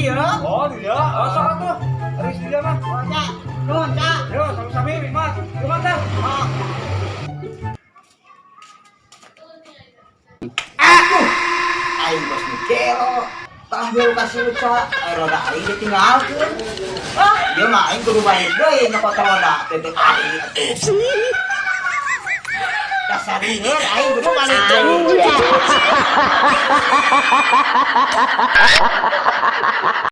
dia. Oh, dia. Oh, sok atuh. Aris dia mah. Oh, Cak. Nuhun, Cak. Yo, sami-sami nikmat. Nikmat dah. Oh. Aing bos nu gelo. Tah dulu kasih lupa. Roda aing ditinggalkeun. Ah, ieu mah aing kudu balik deui nyokot roda teh aing atuh. Dasar lieur aing kudu balik deui.